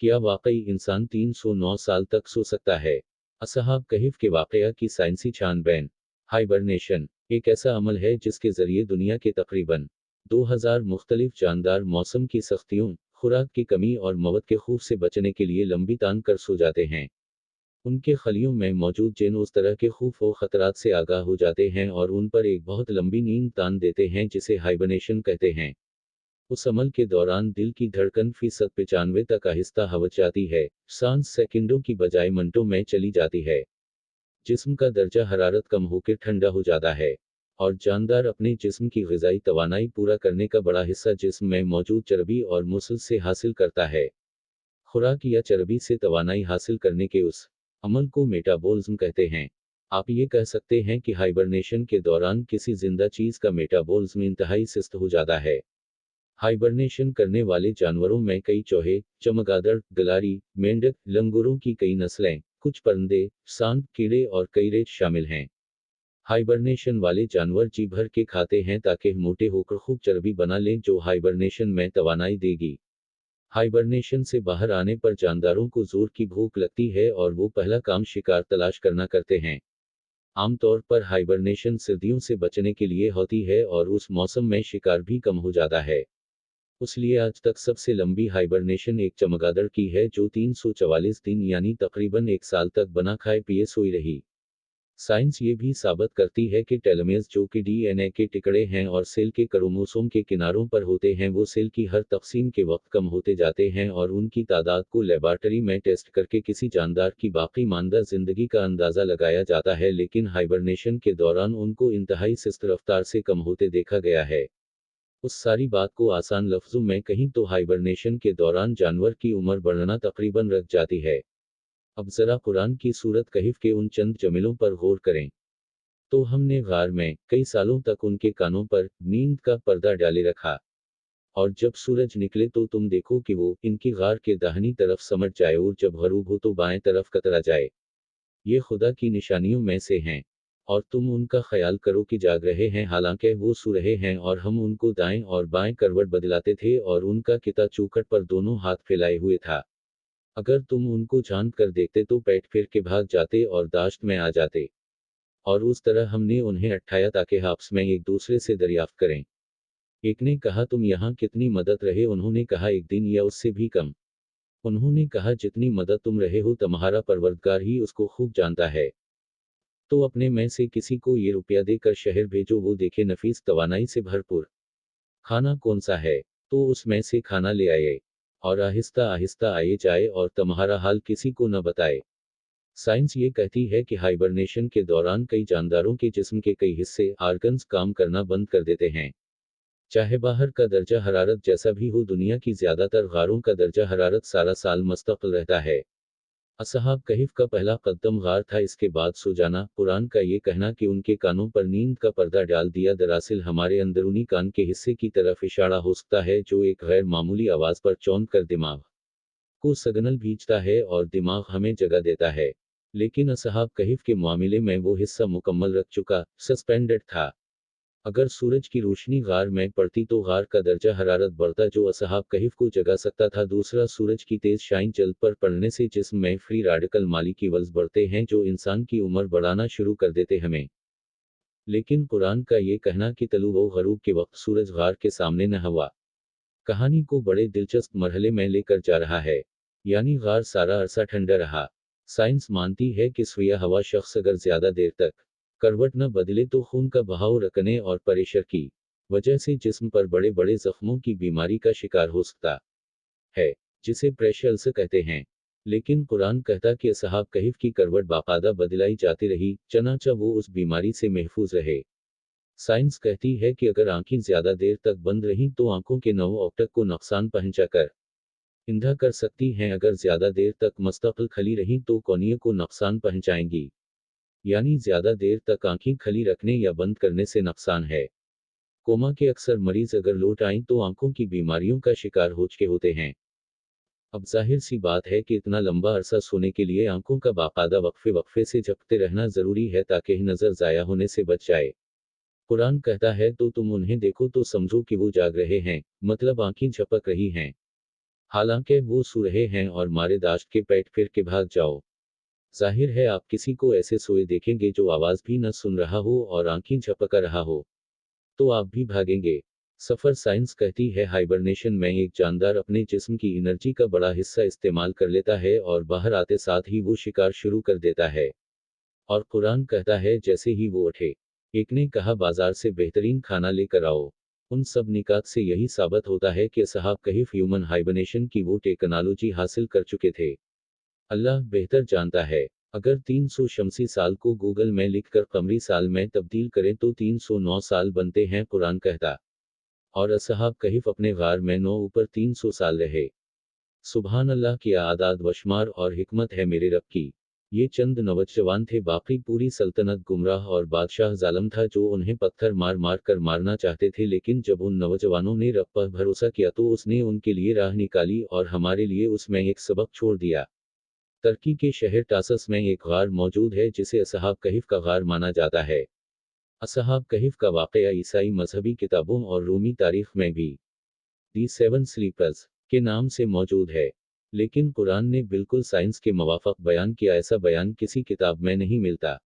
क्या वाकई इंसान 309 साल तक सो सकता है? असहाब कहिफ के वाकया की साइंसी छानबीन। हाइबरनेशन एक ऐसा अमल है जिसके जरिए दुनिया के तकरीबन 2000 मुख्तलिफ जानदार मौसम की सख्तियों, खुराक की कमी और मौत के खौफ से बचने के लिए लंबी तान कर सो जाते हैं। उनके खलियों में मौजूद जिन उस तरह के खौफ व खतरात से आगाह हो जाते हैं और उन पर एक बहुत लंबी नींद तान देते हैं जिसे हाइबरनेशन कहते हैं। उस अमल के दौरान दिल की धड़कन फीसद 95 तक आहिस्ता हो जाती है, सांस सेकंडों की बजाय मिनटों में चली जाती है, जिस्म का दर्जा हरारत कम होकर ठंडा हो जाता है, और जानदार अपने जिस्म की ग़िज़ाई तवानाई पूरा करने का बड़ा हिस्सा जिस्म में मौजूद चर्बी और मुसल से हासिल करता है। खुराक या चर्बी से तवानाई हासिल करने के उस अमल को मेटाबॉलिज्म कहते हैं। आप ये कह सकते हैं कि हाइबरनेशन के दौरान किसी जिंदा चीज़ का मेटाबॉलिज्म इंतहाई सुस्त हो जाता है। हाइबरनेशन करने वाले जानवरों में कई चूहे, चमगादड़, गलारी, मेंढक, लंगूरों की कई नस्लें, कुछ परिंदे, सांप, कीड़े और कई रेत शामिल हैं। हाइबरनेशन वाले जानवर जी भर के खाते हैं ताकि मोटे होकर खूब चर्बी बना लें जो हाइबरनेशन में तवानाई देगी। हाइबरनेशन से बाहर आने पर जानदारों को जोर की भूख लगती है और वो पहला काम शिकार तलाश करना करते हैं। आमतौर पर हाइबरनेशन सर्दियों से बचने के लिए होती है और उस मौसम में शिकार भी कम हो जाता है। इसलिए आज तक सबसे लंबी हाइबरनेशन एक चमगादड़ की है जो 344 दिन यानी तकरीबन एक साल तक बना खाए पिए सोई रही। साइंस ये भी साबित करती है कि टेलोमेर्स जो कि डीएनए के टुकड़े हैं और सेल के क्रोमोसोम के किनारों पर होते हैं वो सेल की हर तकसीम के वक्त कम होते जाते हैं और उनकी तादाद को लेबॉरेटरी में टेस्ट करके किसी जानदार की बाकी मानदा जिंदगी का अंदाज़ा लगाया जाता है, लेकिन हाइबरनेशन के दौरान उनको इंतहाई सुस्त रफ्तार से कम होते देखा गया है। उस सारी बात को आसान लफ्जों में कहीं तो हाइबरनेशन के दौरान जानवर की उम्र बढ़ना तकरीबन रख जाती है। अब जरा कुरान की सूरत कहफ के उन चंद जमलों पर गौर करें। तो हमने गार में कई सालों तक उनके कानों पर नींद का पर्दा डाले रखा, और जब सूरज निकले तो तुम देखो कि वो इनकी गार के दाहिनी तरफ समट जाए और जब गरूब हो तो बाएं तरफ कतरा जाए। ये खुदा की निशानियों में से हैं, और तुम उनका ख्याल करो कि जाग रहे हैं हालांकि वो सो रहे हैं, और हम उनको दाएं और बाएं करवट बदलाते थे और उनका किता चौखट पर दोनों हाथ फैलाए हुए था। अगर तुम उनको झांक कर देखते तो पेट फिर के भाग जाते और दाश्त में आ जाते, और उस तरह हमने उन्हें अट्ठाया ताकि आपस में एक दूसरे से दरियाफ्त करें। एक ने कहा तुम यहाँ कितनी मदद रहे? उन्होंने कहा एक दिन या उससे भी कम। उन्होंने कहा जितनी मदद तुम रहे हो तुम्हारा परवरदिगार ही उसको खूब जानता है। तो अपने में से किसी को ये रुपया देकर शहर भेजो वो देखे नफीस तवानाई से भरपूर खाना कौन सा है, तो उसमें से खाना ले आए, और आहिस्ता आहिस्ता आए जाए और तुम्हारा हाल किसी को न बताए। साइंस ये कहती है कि हाइबरनेशन के दौरान कई जानदारों के जिस्म के कई हिस्से आर्गन्स काम करना बंद कर देते हैं। चाहे बाहर का दर्जा हरारत जैसा भी हो, दुनिया की ज्यादातर गारों का दर्जा हरारत सारा साल मुस्तकिल रहता है। असहाब कहिफ का पहला कदम गार था, इसके बाद सो जाना। कुरान का ये कहना कि उनके कानों पर नींद का पर्दा डाल दिया दरअसल हमारे अंदरूनी कान के हिस्से की तरफ इशारा हो सकता है जो एक गैर मामूली आवाज पर चौंक कर दिमाग को सिग्नल भेजता है और दिमाग हमें जगा देता है। लेकिन असहाब कहिफ के मामले में वो हिस्सा मुकम्मल रख चुका, सस्पेंडेड था। अगर सूरज की रोशनी गार में पड़ती तो गार का दर्जा हरारत बढ़ता जो असहाब कहिफ को जगा सकता था। दूसरा, सूरज की तेज शाइन जल्द पर पड़ने से जिस्म में फ्री रेडिकल मालिक्यूल्स बढ़ते हैं जो इंसान की उम्र बढ़ाना शुरू कर देते हमें। लेकिन कुरान का ये कहना कि तलू व गरूब के वक्त सूरज गार के सामने न हुआ, कहानी को बड़े दिलचस्प मरहले में लेकर जा रहा है। यानी गार सारा अरसा ठंडा रहा। साइंस मानती है कि सुया हवा शख्स अगर ज्यादा देर तक करवट न बदले तो खून का बहाव रखने और प्रेशर की वजह से जिस्म पर बड़े बड़े जख्मों की बीमारी का शिकार हो सकता है, जिसे प्रेशर अल्सर कहते हैं। लेकिन कुरान कहता कि असहाब कहिफ की करवट बाकायदा बदलाई जाती रही, चनाचा वो उस बीमारी से महफूज रहे। साइंस कहती है कि अगर आंखें ज्यादा देर तक बंद रहीं तो आंखों के नव ऑप्टक को नुकसान पहुंचाकर इंधा कर सकती हैं। अगर ज्यादा देर तक मुस्तकिल खली रहीं तो कॉर्निया को नुकसान पहुंचाएंगी। यानी ज्यादा देर तक आंखें खली रखने या बंद करने से नुकसान है। कोमा के अक्सर मरीज अगर लौट आएं तो आंखों की बीमारियों का शिकार हो चुके होते हैं। अब जाहिर सी बात है कि इतना लंबा अरसा सोने के लिए आंखों का बाकायदा वक्फे वक्फे से झपकते रहना जरूरी है ताकि नजर जाया होने से बच जाए। कुरान कहता है तो तुम उन्हें देखो तो समझो कि वो जाग रहे हैं, मतलब आंखें झपक रही हैं। हालांकि वो सो रहे हैं और मारे दाश्त के पेट फिर के भाग जाओ। जाहिर है आप किसी को ऐसे सोए देखेंगे जो आवाज भी न सुन रहा हो और आंखें झपका रहा हो, तो आप भी भागेंगे। सफर साइंस कहती है हाइबरनेशन में एक जानदार अपने जिस्म की एनर्जी का बड़ा हिस्सा इस्तेमाल कर लेता है और बाहर आते साथ ही वो शिकार शुरू कर देता है। और कुरान कहता है जैसे ही वो उठे, एक ने कहा बाजार से बेहतरीन खाना लेकर आओ। उन सब निकात से यही साबित होता है कि असहाब कहफ ह्यूमन हाइबरनेशन की वो टेक्नोलॉजी हासिल कर चुके थे। अल्लाह बेहतर जानता है। अगर 300 शमसी साल को गूगल में लिखकर कमरी साल में तब्दील करें तो 309 साल बनते हैं, कुरान कहता। और असहाब कहफ अपने गार में 9 ऊपर 300 साल रहे। सुभान अल्लाह की आदाद वशमार और हिकमत है मेरे रब की। ये चंद नौजवान थे, बाकी पूरी सल्तनत गुमराह और बादशाह जालिम था जो उन्हें पत्थर मार मार कर मारना चाहते थे, लेकिन जब उन नौजवानों ने रब पर भरोसा किया तो उसने उनके लिए राह निकाली और हमारे लिए उसमें एक सबक छोड़ दिया। तुर्की के शहर टासस में एक गार मौजूद है जिसे असहाब कहफ का गार माना जाता है। असहाब कहफ का वाकया ईसाई मजहबी किताबों और रूमी तारीख में भी दी सेवन स्लीपर्स के नाम से मौजूद है, लेकिन कुरान ने बिल्कुल साइंस के मुवाफिक बयान किया। ऐसा बयान किसी किताब में नहीं मिलता।